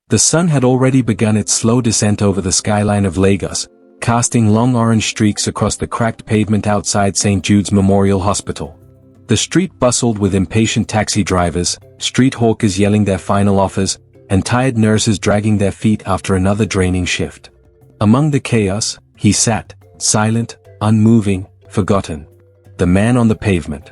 The sun had already begun its slow descent over the skyline of Lagos, casting long orange streaks across the cracked pavement outside St. Jude's Memorial Hospital. The street bustled with impatient taxi drivers, street hawkers yelling their final offers, and tired nurses dragging their feet after another draining shift. Among the chaos, he sat, silent, unmoving, forgotten. The man on the pavement.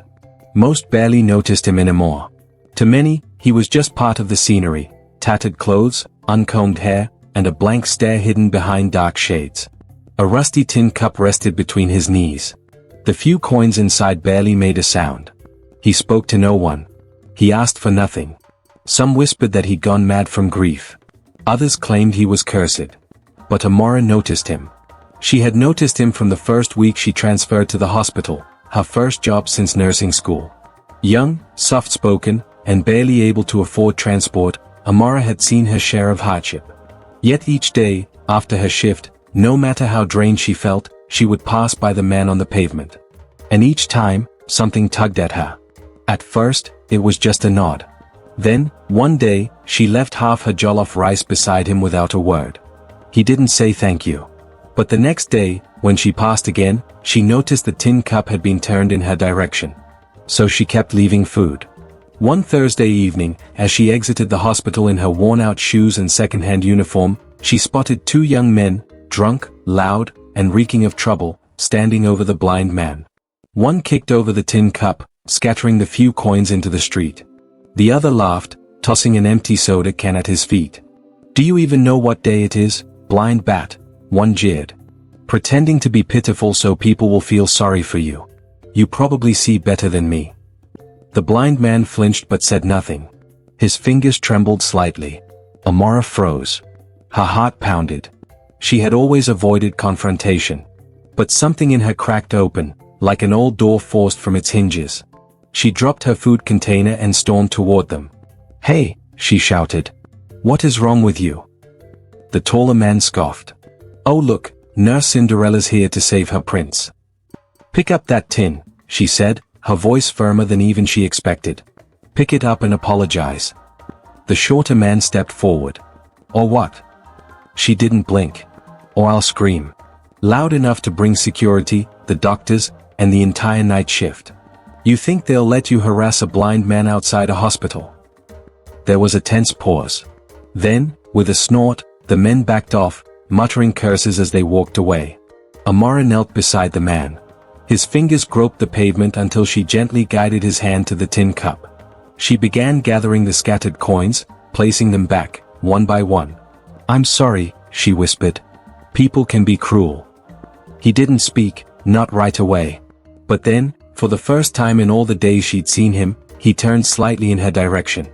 Most barely noticed him anymore. To many, he was just part of the scenery, tattered clothes, uncombed hair, and a blank stare hidden behind dark shades. A rusty tin cup rested between his knees. The few coins inside barely made a sound. He spoke to no one. He asked for nothing. Some whispered that he'd gone mad from grief. Others claimed he was cursed. But Amara noticed him. She had noticed him from the first week she transferred to the hospital, her first job since nursing school. Young, soft-spoken, and barely able to afford transport, Amara had seen her share of hardship. Yet each day, after her shift, no matter how drained she felt, she would pass by the man on the pavement. And each time, something tugged at her. At first, it was just a nod. Then, one day, she left half her jollof rice beside him without a word. He didn't say thank you. But the next day, when she passed again, she noticed the tin cup had been turned in her direction. So she kept leaving food. One Thursday evening, as she exited the hospital in her worn-out shoes and second-hand uniform, she spotted two young men, drunk, loud, and reeking of trouble, standing over the blind man. One kicked over the tin cup, scattering the few coins into the street. The other laughed, tossing an empty soda can at his feet. "Do you even know what day it is, blind bat?" one jeered. "Pretending to be pitiful so people will feel sorry for you. You probably see better than me." The blind man flinched but said nothing. His fingers trembled slightly. Amara froze. Her heart pounded. She had always avoided confrontation. But something in her cracked open, like an old door forced from its hinges. She dropped her food container and stormed toward them. "Hey," she shouted. "What is wrong with you?" The taller man scoffed. "Oh look, Nurse Cinderella's here to save her prince." "Pick up that tin," she said, her voice firmer than even she expected. "Pick it up and apologize." The shorter man stepped forward. "Or what?" She didn't blink. "Or I'll scream. Loud enough to bring security, the doctors, and the entire night shift. You think they'll let you harass a blind man outside a hospital?" There was a tense pause. Then, with a snort, the men backed off, muttering curses as they walked away. Amara knelt beside the man. His fingers groped the pavement until she gently guided his hand to the tin cup. She began gathering the scattered coins, placing them back, one by one. "I'm sorry," she whispered. "People can be cruel." He didn't speak, not right away. But then, for the first time in all the days she'd seen him, he turned slightly in her direction.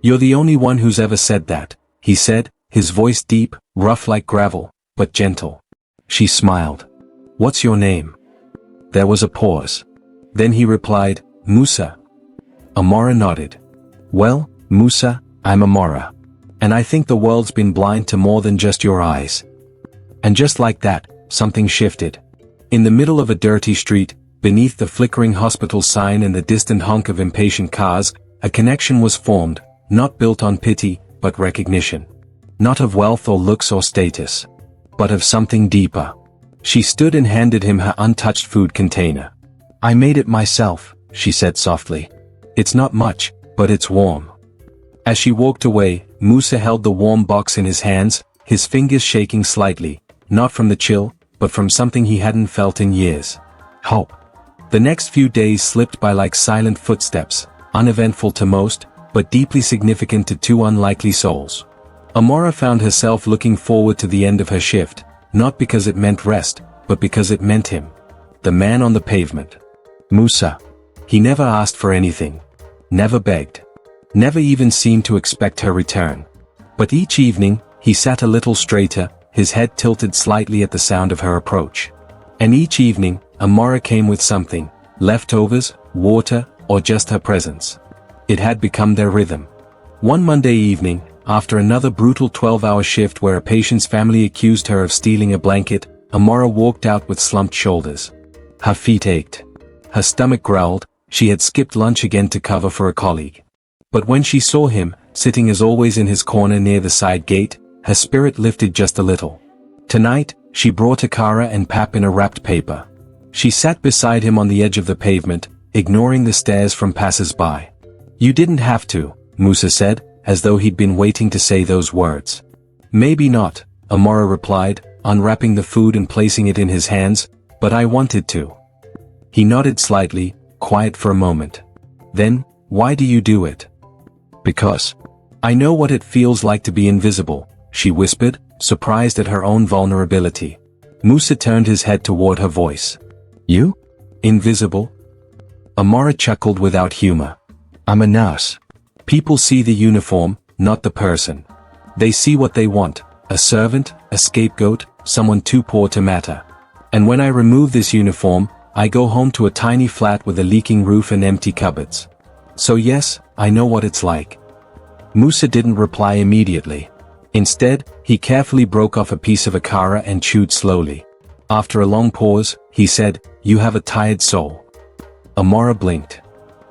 "You're the only one who's ever said that," he said, his voice deep, rough like gravel, but gentle. She smiled. "What's your name?" There was a pause. Then he replied, "Musa." Amara nodded. "Well, Musa, I'm Amara. And I think the world's been blind to more than just your eyes." And just like that, something shifted. In the middle of a dirty street, beneath the flickering hospital sign and the distant honk of impatient cars, a connection was formed, not built on pity, but recognition. Not of wealth or looks or status. But of something deeper. She stood and handed him her untouched food container. "I made it myself," she said softly. "It's not much, but it's warm." As she walked away, Musa held the warm box in his hands, his fingers shaking slightly, not from the chill, but from something he hadn't felt in years. Hope. The next few days slipped by like silent footsteps, uneventful to most, but deeply significant to two unlikely souls. Amara found herself looking forward to the end of her shift, not because it meant rest, but because it meant him. The man on the pavement. Musa. He never asked for anything. Never begged. Never even seemed to expect her return. But each evening, he sat a little straighter, his head tilted slightly at the sound of her approach. And each evening, Amara came with something, leftovers, water, or just her presence. It had become their rhythm. One Monday evening, after another brutal 12-hour shift where a patient's family accused her of stealing a blanket, Amara walked out with slumped shoulders. Her feet ached. Her stomach growled, she had skipped lunch again to cover for a colleague. But when she saw him, sitting as always in his corner near the side gate, her spirit lifted just a little. Tonight, she brought Akara and Pap in a wrapped paper. She sat beside him on the edge of the pavement, ignoring the stares from passers-by. "You didn't have to," Musa said, as though he'd been waiting to say those words. "Maybe not," Amara replied, unwrapping the food and placing it in his hands, "but I wanted to." He nodded slightly, quiet for a moment. "Then, why do you do it?" "Because I know what it feels like to be invisible," she whispered, surprised at her own vulnerability. Musa turned his head toward her voice. "You? Invisible?" Amara chuckled without humor. "I'm a nurse. People see the uniform, not the person. They see what they want, a servant, a scapegoat, someone too poor to matter. And when I remove this uniform, I go home to a tiny flat with a leaking roof and empty cupboards. So yes, I know what it's like." Musa didn't reply immediately. Instead, he carefully broke off a piece of Akara and chewed slowly. After a long pause, he said, "You have a tired soul." Amara blinked.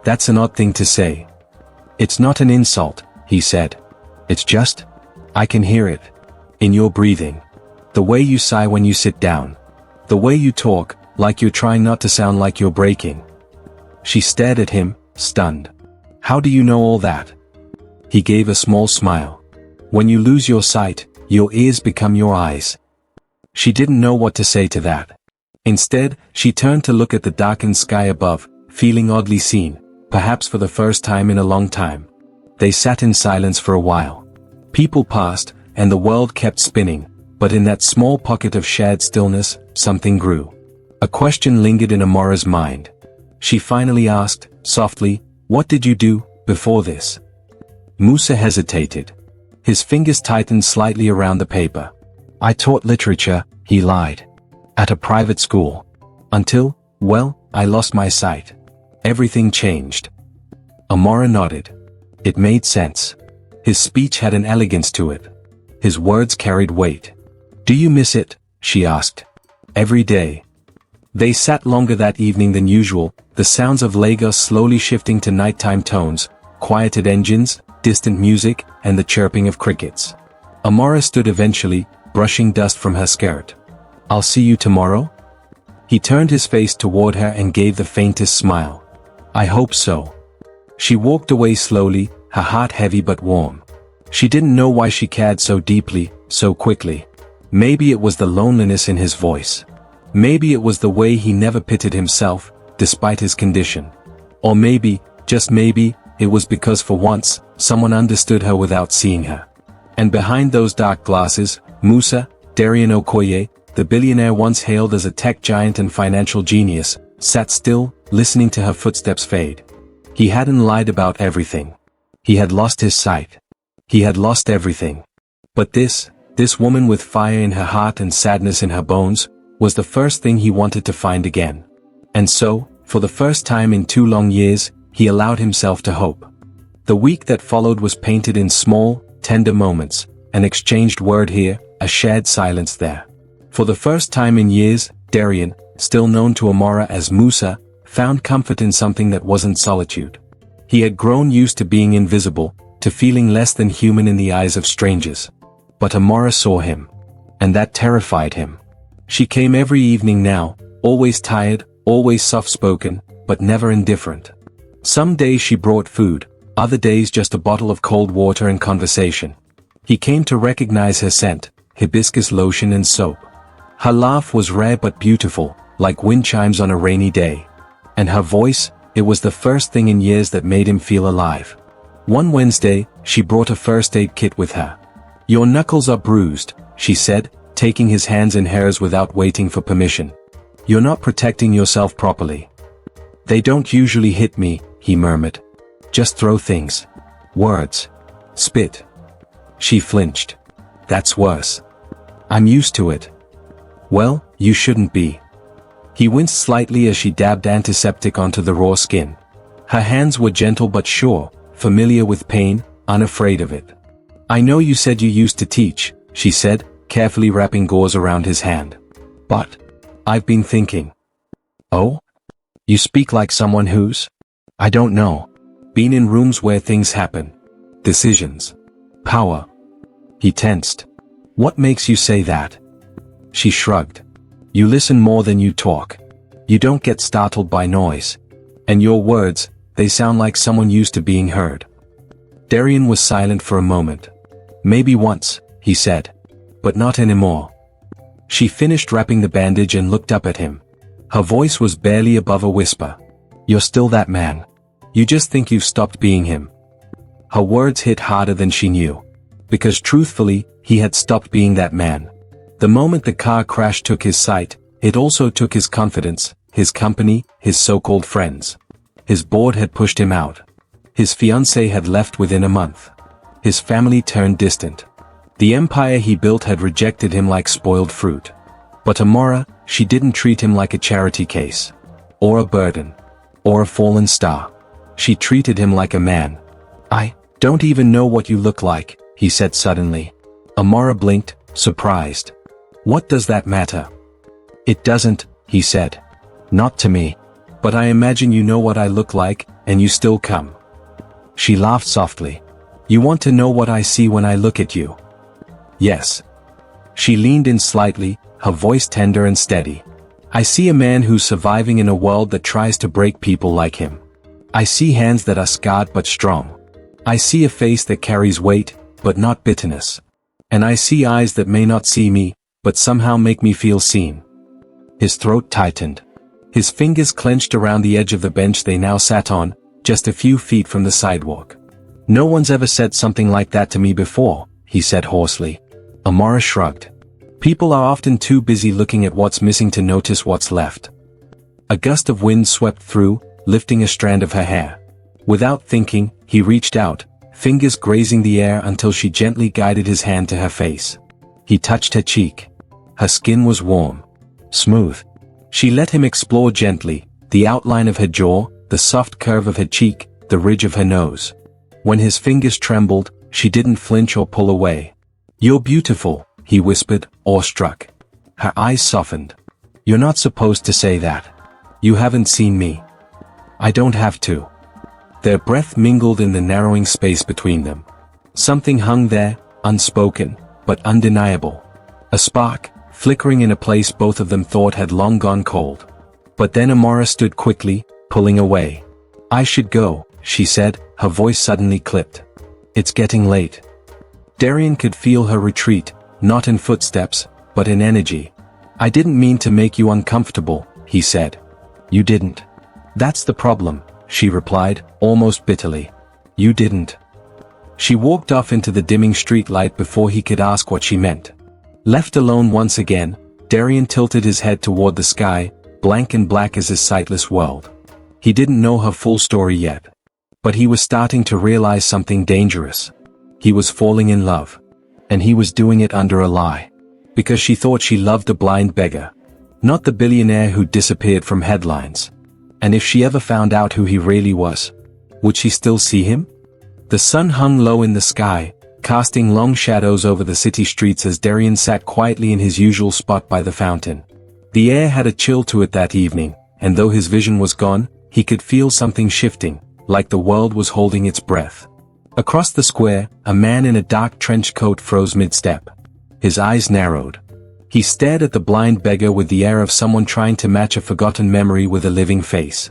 "That's an odd thing to say." "It's not an insult," he said. "It's just, I can hear it. In your breathing. The way you sigh when you sit down. The way you talk, like you're trying not to sound like you're breaking." She stared at him, stunned. "How do you know all that?" He gave a small smile. "When you lose your sight, your ears become your eyes." She didn't know what to say to that. Instead, she turned to look at the darkened sky above, feeling oddly seen, perhaps for the first time in a long time. They sat in silence for a while. People passed, and the world kept spinning, but in that small pocket of shared stillness, something grew. A question lingered in Amara's mind. She finally asked, softly, "What did you do, before this?" Musa hesitated. His fingers tightened slightly around the paper. "I taught literature," he lied. "At a private school. Until, well, I lost my sight. Everything changed." Amara nodded. It made sense. His speech had an elegance to it. His words carried weight. "Do you miss it?" she asked. "Every day." They sat longer that evening than usual, the sounds of Lagos slowly shifting to nighttime tones, quieted engines, distant music, and the chirping of crickets. Amara stood eventually, brushing dust from her skirt. "I'll see you tomorrow?" He turned his face toward her and gave the faintest smile. "I hope so." She walked away slowly, her heart heavy but warm. She didn't know why she cared so deeply, so quickly. Maybe it was the loneliness in his voice. Maybe it was the way he never pitied himself, despite his condition. Or maybe, just maybe, it was because for once, someone understood her without seeing her. And behind those dark glasses, Musa, Darian Okoye, the billionaire once hailed as a tech giant and financial genius, sat still, listening to her footsteps fade. He hadn't lied about everything. He had lost his sight. He had lost everything. But this woman with fire in her heart and sadness in her bones, was the first thing he wanted to find again. And so, for the first time in 2 long years, he allowed himself to hope. The week that followed was painted in small, tender moments, an exchanged word here, a shared silence there. For the first time in years, Darian, still known to Amara as Musa, found comfort in something that wasn't solitude. He had grown used to being invisible, to feeling less than human in the eyes of strangers. But Amara saw him. And that terrified him. She came every evening now, always tired, always soft-spoken, but never indifferent. Some days she brought food, other days just a bottle of cold water and conversation. He came to recognize her scent, hibiscus lotion and soap. Her laugh was rare but beautiful, like wind chimes on a rainy day. And her voice, it was the first thing in years that made him feel alive. One Wednesday, she brought a first aid kit with her. "Your knuckles are bruised," she said, taking his hands in hers without waiting for permission. "You're not protecting yourself properly." "They don't usually hit me," he murmured. "Just throw things. Words. Spit." She flinched. "That's worse." "I'm used to it." "Well, you shouldn't be." He winced slightly as she dabbed antiseptic onto the raw skin. Her hands were gentle but sure, familiar with pain, unafraid of it. "I know you said you used to teach," she said, carefully wrapping gauze around his hand. "But I've been thinking." "Oh? You speak like someone who's, I don't know, been in rooms where things happen. decisions, power. He tensed. What makes you say that? She shrugged. You listen more than you talk. You don't get startled by noise. And your words, they sound like someone used to being heard. Darian was silent for a moment. Maybe once, he said. But not anymore. She finished wrapping the bandage and looked up at him. Her voice was barely above a whisper. You're still that man. You just think you've stopped being him. Her words hit harder than she knew. Because truthfully, he had stopped being that man. The moment the car crash took his sight, it also took his confidence, his company, his so-called friends. His board had pushed him out. His fiancée had left within a month. His family turned distant. The empire he built had rejected him like spoiled fruit. But Amara, she didn't treat him like a charity case. Or a burden. Or a fallen star. She treated him like a man. I don't even know what you look like, he said suddenly. Amara blinked, surprised. What does that matter? It doesn't, he said. Not to me. But I imagine you know what I look like, and you still come. She laughed softly. You want to know what I see when I look at you? Yes. She leaned in slightly, her voice tender and steady. I see a man who's surviving in a world that tries to break people like him. I see hands that are scarred but strong. I see a face that carries weight, but not bitterness. And I see eyes that may not see me, but somehow make me feel seen. His throat tightened. His fingers clenched around the edge of the bench they now sat on, just a few feet from the sidewalk. No one's ever said something like that to me before, he said hoarsely. Amara shrugged. People are often too busy looking at what's missing to notice what's left. A gust of wind swept through, lifting a strand of her hair. Without thinking, he reached out, fingers grazing the air until she gently guided his hand to her face. He touched her cheek. Her skin was warm. Smooth. She let him explore gently, the outline of her jaw, the soft curve of her cheek, the ridge of her nose. When his fingers trembled, she didn't flinch or pull away. You're beautiful, he whispered, awestruck. Her eyes softened. You're not supposed to say that. You haven't seen me. I don't have to. Their breath mingled in the narrowing space between them. Something hung there, unspoken, but undeniable. A spark, flickering in a place both of them thought had long gone cold. But then Amara stood quickly, pulling away. I should go, she said, her voice suddenly clipped. It's getting late. Darian could feel her retreat, not in footsteps, but in energy. I didn't mean to make you uncomfortable, he said. You didn't. That's the problem, she replied, almost bitterly. You didn't. She walked off into the dimming streetlight before he could ask what she meant. Left alone once again, Darian tilted his head toward the sky, blank and black as his sightless world. He didn't know her full story yet. But he was starting to realize something dangerous. He was falling in love. And he was doing it under a lie. Because she thought she loved the blind beggar. Not the billionaire who disappeared from headlines. And if she ever found out who he really was, would she still see him? The sun hung low in the sky, casting long shadows over the city streets as Darian sat quietly in his usual spot by the fountain. The air had a chill to it that evening, and though his vision was gone, he could feel something shifting, like the world was holding its breath. Across the square, a man in a dark trench coat froze mid-step. His eyes narrowed. He stared at the blind beggar with the air of someone trying to match a forgotten memory with a living face.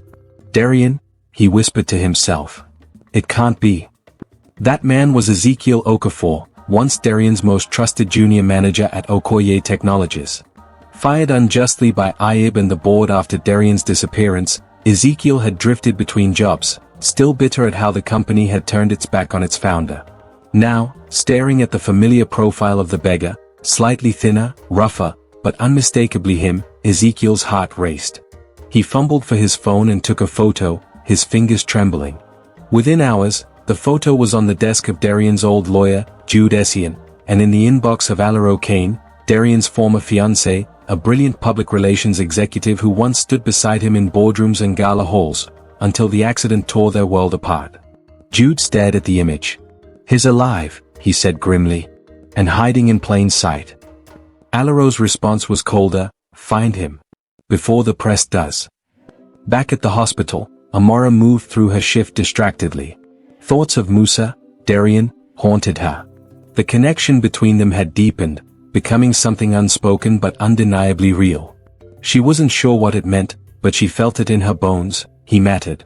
Darian, he whispered to himself. It can't be. That man was Ezekiel Okafor, once Darian's most trusted junior manager at Okoye Technologies. Fired unjustly by Ayib and the board after Darian's disappearance, Ezekiel had drifted between jobs, still bitter at how the company had turned its back on its founder. Now, staring at the familiar profile of the beggar, slightly thinner, rougher, but unmistakably him, Ezekiel's heart raced. He fumbled for his phone and took a photo, his fingers trembling. Within hours, the photo was on the desk of Darian's old lawyer, Jude Essien, and in the inbox of Amara Okoye, Darian's former fiancée, a brilliant public relations executive who once stood beside him in boardrooms and gala halls, until the accident tore their world apart. Jude stared at the image. He's alive, he said grimly, and hiding in plain sight. Alaro's response was colder, find him. Before the press does. Back at the hospital, Amara moved through her shift distractedly. Thoughts of Musa, Darian, haunted her. The connection between them had deepened, becoming something unspoken but undeniably real. She wasn't sure what it meant, but she felt it in her bones. He mattered.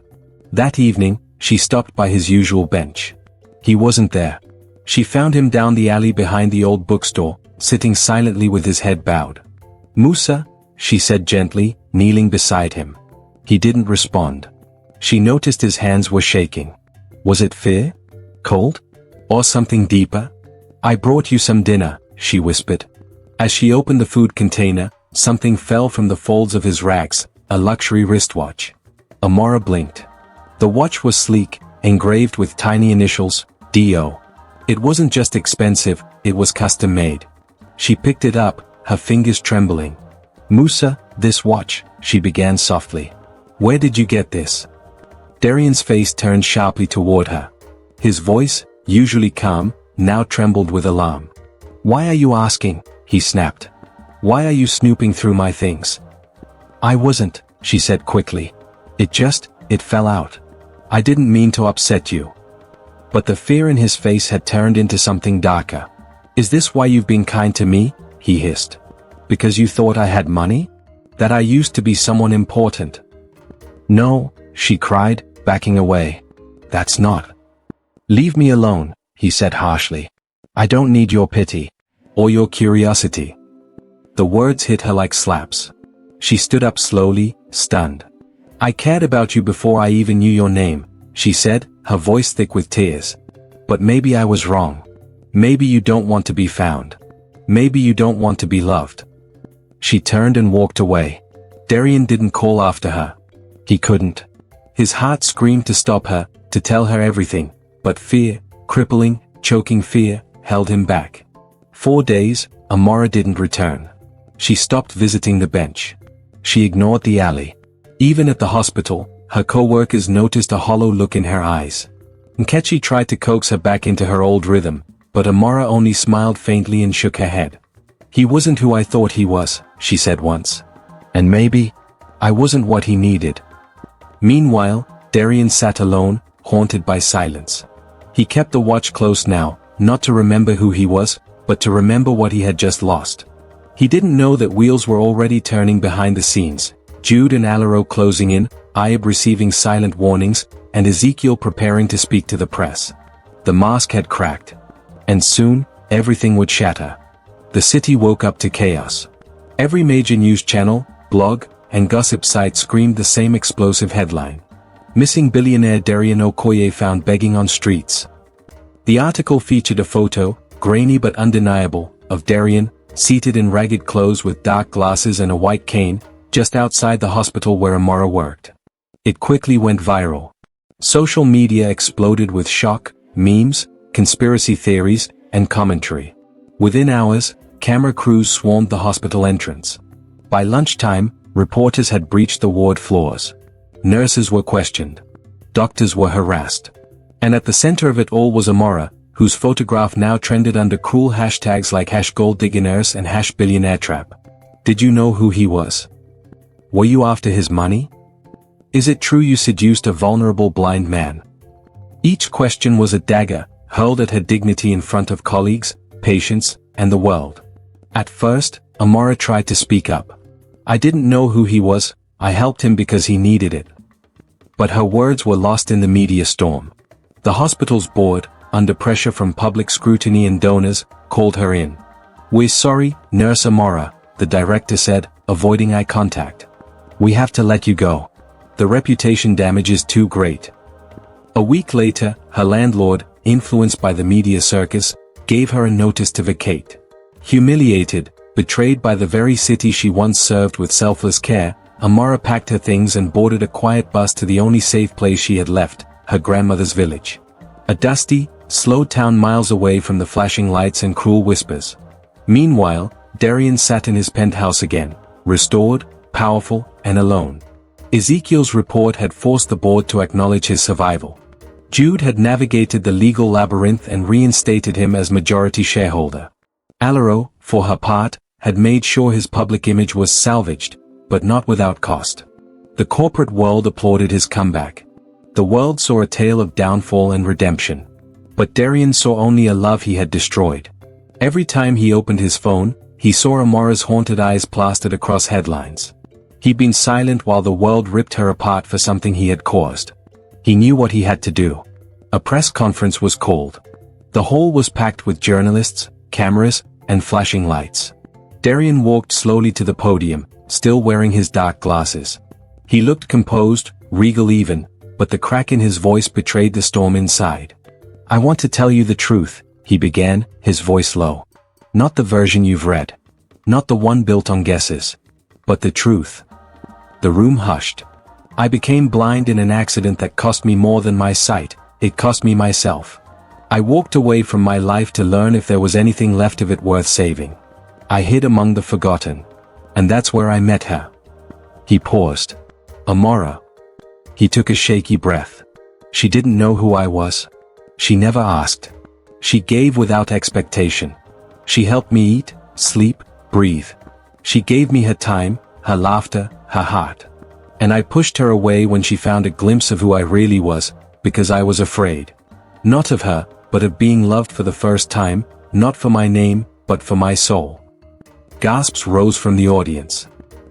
That evening, she stopped by his usual bench. He wasn't there. She found him down the alley behind the old bookstore, sitting silently with his head bowed. "Musa," she said gently, kneeling beside him. He didn't respond. She noticed his hands were shaking. Was it fear? Cold? Or something deeper? "I brought you some dinner," she whispered. As she opened the food container, something fell from the folds of his rags, a luxury wristwatch. Amara blinked. The watch was sleek, engraved with tiny initials, D.O. It wasn't just expensive, it was custom-made. She picked it up, her fingers trembling. "Musa, this watch," she began softly. "Where did you get this?" Darian's face turned sharply toward her. His voice, usually calm, now trembled with alarm. "Why are you asking?" he snapped. "Why are you snooping through my things?" "I wasn't," she said quickly. It fell out. I didn't mean to upset you." But the fear in his face had turned into something darker. "Is this why you've been kind to me?" he hissed. "Because you thought I had money? That I used to be someone important?" "No," she cried, backing away. "That's not." "Leave me alone," he said harshly. "I don't need your pity. Or your curiosity." The words hit her like slaps. She stood up slowly, stunned. "I cared about you before I even knew your name," she said, her voice thick with tears. "But maybe I was wrong. Maybe you don't want to be found. Maybe you don't want to be loved." She turned and walked away. Darian didn't call after her. He couldn't. His heart screamed to stop her, to tell her everything, but fear, crippling, choking fear, held him back. 4 days, Amara didn't return. She stopped visiting the bench. She ignored the alley. Even at the hospital, her co-workers noticed a hollow look in her eyes. Nkechi tried to coax her back into her old rhythm, but Amara only smiled faintly and shook her head. "He wasn't who I thought he was," she said once. "And maybe I wasn't what he needed." Meanwhile, Darian sat alone, haunted by silence. He kept the watch close now, not to remember who he was, but to remember what he had just lost. He didn't know that wheels were already turning behind the scenes. Jude and Alaro closing in, Ayub receiving silent warnings, and Ezekiel preparing to speak to the press. The mask had cracked. And soon, everything would shatter. The city woke up to chaos. Every major news channel, blog, and gossip site screamed the same explosive headline. "Missing billionaire Darian Okoye found begging on streets." The article featured a photo, grainy but undeniable, of Darian, seated in ragged clothes with dark glasses and a white cane, just outside the hospital where Amara worked. It quickly went viral. Social media exploded with shock, memes, conspiracy theories, and commentary. Within hours, camera crews swarmed the hospital entrance. By lunchtime, reporters had breached the ward floors. Nurses were questioned. Doctors were harassed. And at the center of it all was Amara, whose photograph now trended under cruel hashtags like #GoldDiggerNurse and #BillionaireTrap. Did you know who he was? Were you after his money? Is it true you seduced a vulnerable blind man? Each question was a dagger, hurled at her dignity in front of colleagues, patients, and the world. At first, Amara tried to speak up. "I didn't know who he was, I helped him because he needed it." But her words were lost in the media storm. The hospital's board, under pressure from public scrutiny and donors, called her in. "We're sorry, Nurse Amara," the director said, avoiding eye contact. "We have to let you go. The reputation damage is too great." A week later, her landlord, influenced by the media circus, gave her a notice to vacate. Humiliated, betrayed by the very city she once served with selfless care, Amara packed her things and boarded a quiet bus to the only safe place she had left, her grandmother's village. A dusty, slow town miles away from the flashing lights and cruel whispers. Meanwhile, Darian sat in his penthouse again, restored, powerful, and alone. Ezekiel's report had forced the board to acknowledge his survival. Jude had navigated the legal labyrinth and reinstated him as majority shareholder. Alaro, for her part, had made sure his public image was salvaged, but not without cost. The corporate world applauded his comeback. The world saw a tale of downfall and redemption. But Darian saw only a love he had destroyed. Every time he opened his phone, he saw Amara's haunted eyes plastered across headlines. He'd been silent while the world ripped her apart for something he had caused. He knew what he had to do. A press conference was called. The hall was packed with journalists, cameras, and flashing lights. Darian walked slowly to the podium, still wearing his dark glasses. He looked composed, regal even, but the crack in his voice betrayed the storm inside. "I want to tell you the truth," he began, his voice low. "Not the version you've read. Not the one built on guesses. But the truth." The room hushed. "I became blind in an accident that cost me more than my sight. It cost me myself. I walked away from my life to learn if there was anything left of it worth saving. I hid among the forgotten. And that's where I met her." He paused. "Amara." He took a shaky breath. "She didn't know who I was. She never asked. She gave without expectation. She helped me eat, sleep, breathe. She gave me her time, her laughter, her heart. And I pushed her away when she found a glimpse of who I really was, because I was afraid. Not of her, but of being loved for the first time, not for my name, but for my soul." Gasps rose from the audience.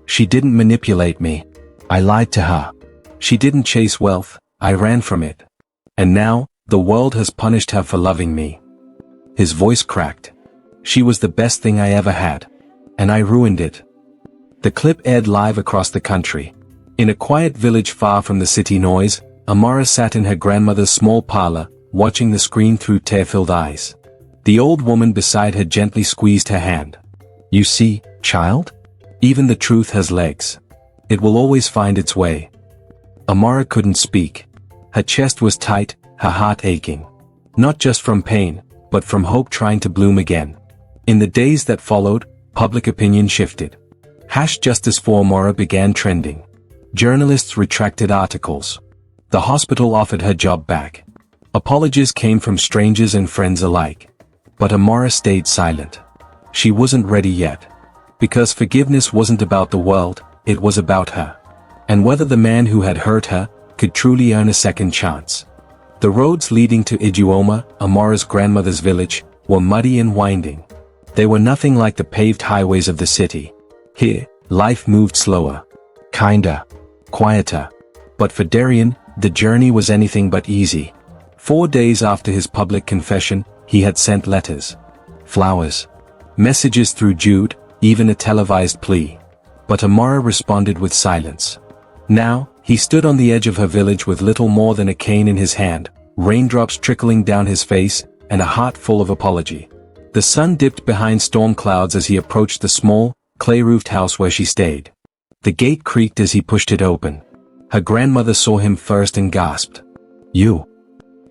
"She didn't manipulate me. I lied to her. She didn't chase wealth, I ran from it. And now, the world has punished her for loving me." His voice cracked. "She was the best thing I ever had. And I ruined it." The clip aired live across the country. In a quiet village far from the city noise, Amara sat in her grandmother's small parlor, watching the screen through tear-filled eyes. The old woman beside her gently squeezed her hand. "You see, child? Even the truth has legs. It will always find its way." Amara couldn't speak. Her chest was tight, her heart aching. Not just from pain, but from hope trying to bloom again. In the days that followed, public opinion shifted. #Justice for Amara began trending. Journalists retracted articles. The hospital offered her job back. Apologies came from strangers and friends alike. But Amara stayed silent. She wasn't ready yet. Because forgiveness wasn't about the world, it was about her. And whether the man who had hurt her could truly earn a second chance. The roads leading to Ijeoma, Amara's grandmother's village, were muddy and winding. They were nothing like the paved highways of the city. Here, life moved slower. Kinder. Quieter. But for Darian, the journey was anything but easy. 4 days after his public confession, he had sent letters. Flowers. Messages through Jude, even a televised plea. But Amara responded with silence. Now, he stood on the edge of her village with little more than a cane in his hand, raindrops trickling down his face, and a heart full of apology. The sun dipped behind storm clouds as he approached the small, clay-roofed house where she stayed. The gate creaked as he pushed it open. Her grandmother saw him first and gasped. "You.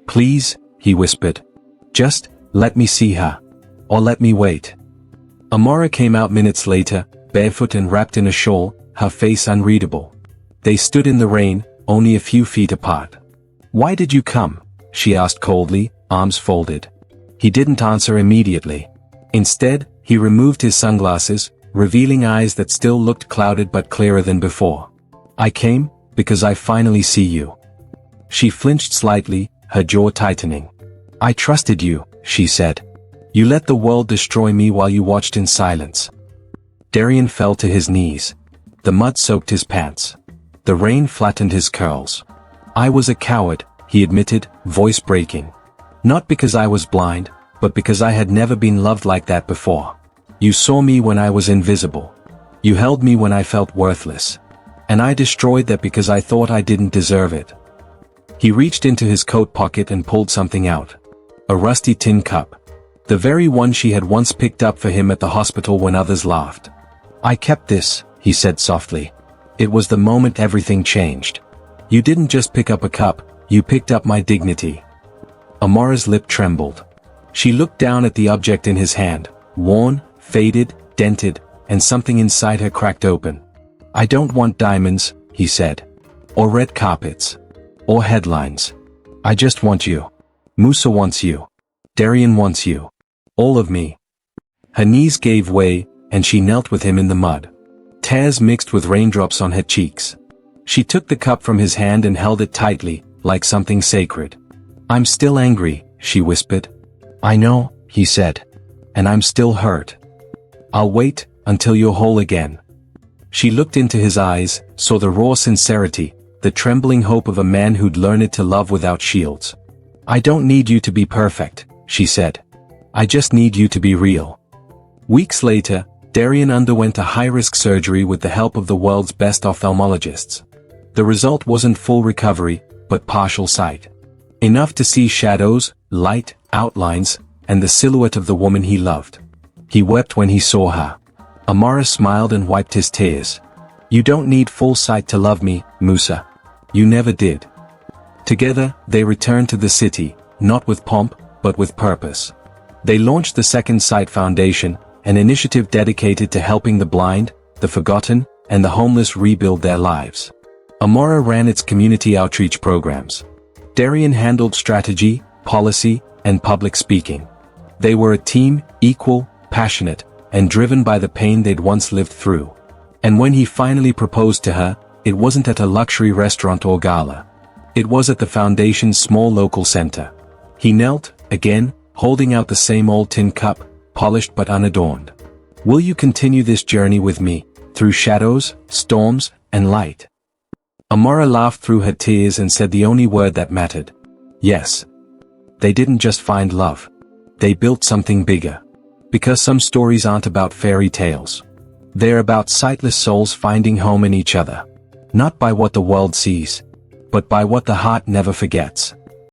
Please," he whispered. "Just, let me see her. Or let me wait." Amara came out minutes later, barefoot and wrapped in a shawl, her face unreadable. They stood in the rain, only a few feet apart. "Why did you come?" she asked coldly, arms folded. He didn't answer immediately. Instead, he removed his sunglasses, revealing eyes that still looked clouded but clearer than before. "I came, because I finally see you." She flinched slightly, her jaw tightening. "I trusted you," she said. "You let the world destroy me while you watched in silence." Darian fell to his knees. The mud soaked his pants. The rain flattened his curls. "I was a coward," he admitted, voice breaking. "Not because I was blind, but because I had never been loved like that before. You saw me when I was invisible. You held me when I felt worthless. And I destroyed that because I thought I didn't deserve it." He reached into his coat pocket and pulled something out. A rusty tin cup. The very one she had once picked up for him at the hospital when others laughed. "I kept this," he said softly. "It was the moment everything changed. You didn't just pick up a cup, you picked up my dignity." Amara's lip trembled. She looked down at the object in his hand, worn, faded, dented, and something inside her cracked open. "I don't want diamonds," he said. "Or red carpets. Or headlines. I just want you. Musa wants you. Darian wants you. All of me." Her knees gave way, and she knelt with him in the mud. Tears mixed with raindrops on her cheeks. She took the cup from his hand and held it tightly, like something sacred. "I'm still angry," she whispered. I know, he said. And I'm still hurt. I'll wait until you're whole again. She looked into his eyes, saw the raw sincerity, the trembling hope of a man who'd learned to love without shields. I don't need you to be perfect, she said. I just need you to be real. Weeks later, Darian underwent a high-risk surgery with the help of the world's best ophthalmologists. The result wasn't full recovery, but partial sight. Enough to see shadows, light, outlines, and the silhouette of the woman he loved. He wept when he saw her. Amara smiled and wiped his tears. You don't need full sight to love me, Musa. You never did. Together, they returned to the city, not with pomp, but with purpose. They launched the Second Sight Foundation, an initiative dedicated to helping the blind, the forgotten, and the homeless rebuild their lives. Amara ran its community outreach programs. Darian handled strategy, policy, and public speaking. They were a team, equal, passionate, and driven by the pain they'd once lived through. And when he finally proposed to her, it wasn't at a luxury restaurant or gala. It was at the foundation's small local center. He knelt, again, holding out the same old tin cup, polished but unadorned. Will you continue this journey with me, through shadows, storms, and light? Amara laughed through her tears and said the only word that mattered. Yes. They didn't just find love. They built something bigger. Because some stories aren't about fairy tales. They're about sightless souls finding home in each other. Not by what the world sees, but by what the heart never forgets.